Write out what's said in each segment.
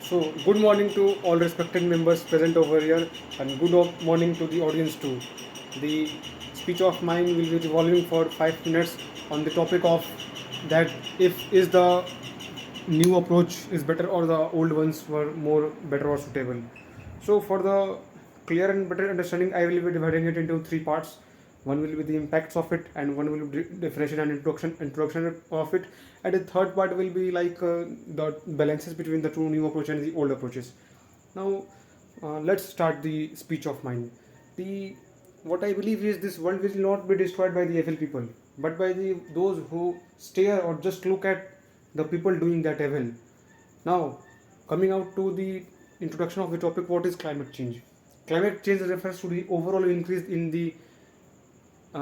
So, good morning to all respected members present over here, and morning to the audience too. The speech of mine will be revolving for 5 minutes on the topic of that if is the new approach is better or the old ones were more better or suitable. So, for the clear and better understanding, I will be dividing it into three parts. One will be the impacts of it, and one will be definition and introduction of it, and the third part will be like the balances between the two new approach and the old approaches. Now, let's start the speech of mine. The what I believe is this world will not be destroyed by the evil people, but by the those who stare or just look at the people doing that evil. Now, coming out to the introduction of the topic, what is climate change? Climate change refers to the overall increase in the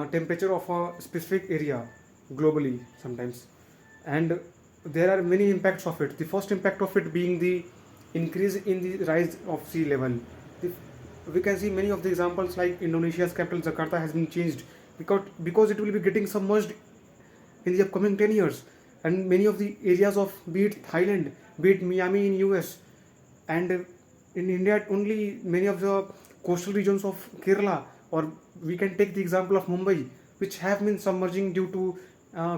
temperature of a specific area globally sometimes, and there are many impacts of it. The first impact of it being the increase in the rise of sea level. the, we can see many of the examples like Indonesia's capital Jakarta has been changed because it will be getting submerged in the upcoming 10 years, and many of the areas of be it Thailand, be it Miami in US, and in India only many of the coastal regions of Kerala, or we can take the example of Mumbai, which have been submerging due to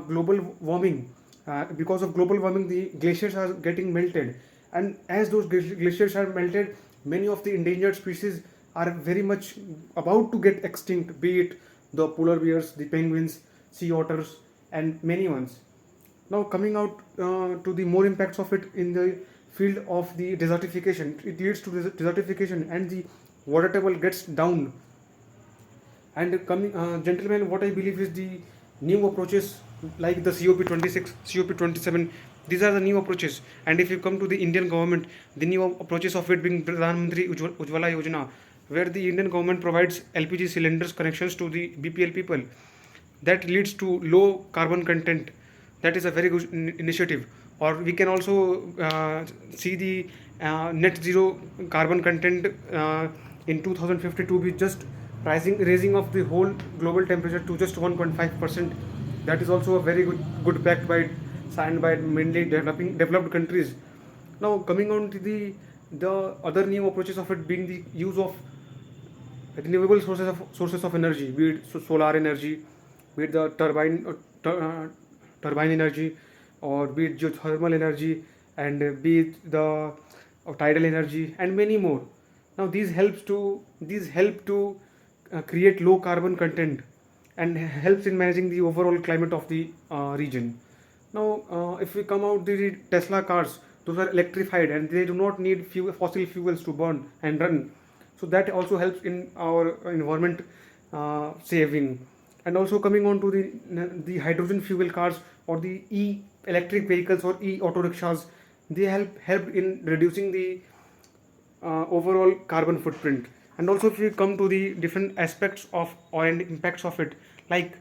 global warming. Because of global warming, the glaciers are getting melted, and as those glaciers are melted, many of the endangered species are very much about to get extinct, be it the polar bears, the penguins, sea otters, and many ones. Now, coming out to the more impacts of it in the field of the desertification, it leads to desertification, and the water table gets down. And coming, gentlemen, what I believe is the new approaches like the COP26, COP27. These are the new approaches. And if you come to the Indian government, the new approaches of it being Pradhan Mantri Ujjwala Yojana, where the Indian government provides LPG cylinders connections to the BPL people. That leads to low carbon content. That is a very good initiative. Or we can also see the net zero carbon content in 2050 to be just raising of the whole global temperature to just 1.5%. That is also a very good backed by signed by mainly developed countries. Now, coming on to the other new approaches of it being the use of renewable sources of energy, be it solar energy, be it the turbine energy, or be it geothermal energy, and be it the tidal energy, and many more. Now, these help to create low carbon content and helps in managing the overall climate of the region. Now, if we come out the Tesla cars, those are electrified and they do not need fossil fuels to burn and run. So that also helps in our environment saving. And also coming on to the hydrogen fuel cars or the electric vehicles or auto rickshaws, they help in reducing the overall carbon footprint. And also if we come to the different aspects of or and impacts of it, like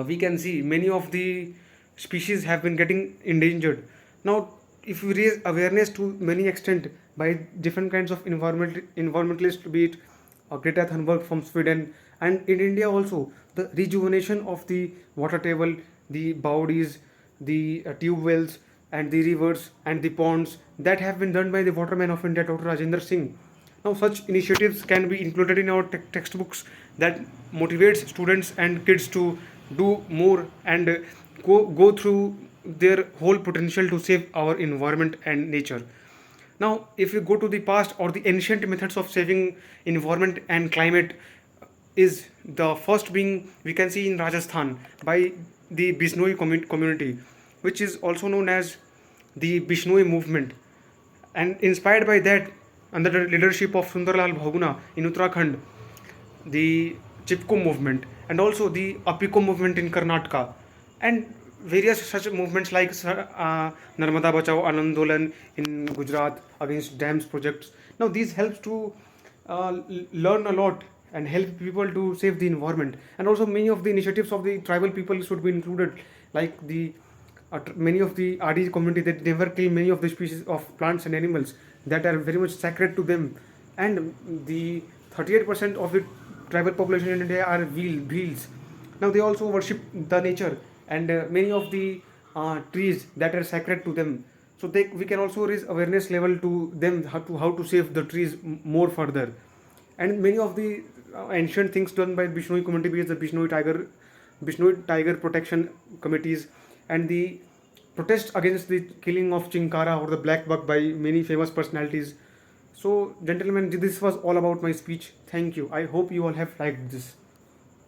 we can see many of the species have been getting endangered. Now, if we raise awareness to many extent by different kinds of environmentalists, be it Greta Thunberg from Sweden, and in India also, the rejuvenation of the water table, the bodies, the tube wells, and the rivers and the ponds that have been done by the waterman of India, Dr. Rajendra Singh. Now, such initiatives can be included in our textbooks that motivates students and kids to do more and go through their whole potential to save our environment and nature. Now, if we go to the past or the ancient methods of saving environment and climate, is the first being we can see in Rajasthan by the Bishnoi community, which is also known as the Bishnoi movement, and inspired by that, under the leadership of Sundarlal Bhaguna in Uttarakhand, the Chipko movement, and also the Apiko movement in Karnataka, and various such movements like Narmada Bachao Anandolan in Gujarat against dams projects. Now, these helps to learn a lot and help people to save the environment. And also, many of the initiatives of the tribal people should be included, like the many of the RD community that never kill many of the species of plants and animals that are very much sacred to them, and the 38% of the tribal population in India are Bhils. Now, they also worship the nature and many of the trees that are sacred to them. so we can also raise awareness level to them, how to save the trees more further. And many of the ancient things done by Bishnoi community, is the Bishnoi Tiger Protection Committees, and the protest against the killing of Chinkara or the black buck by many famous personalities. So, gentlemen, this was all about my speech. Thank you. I hope you all have liked this.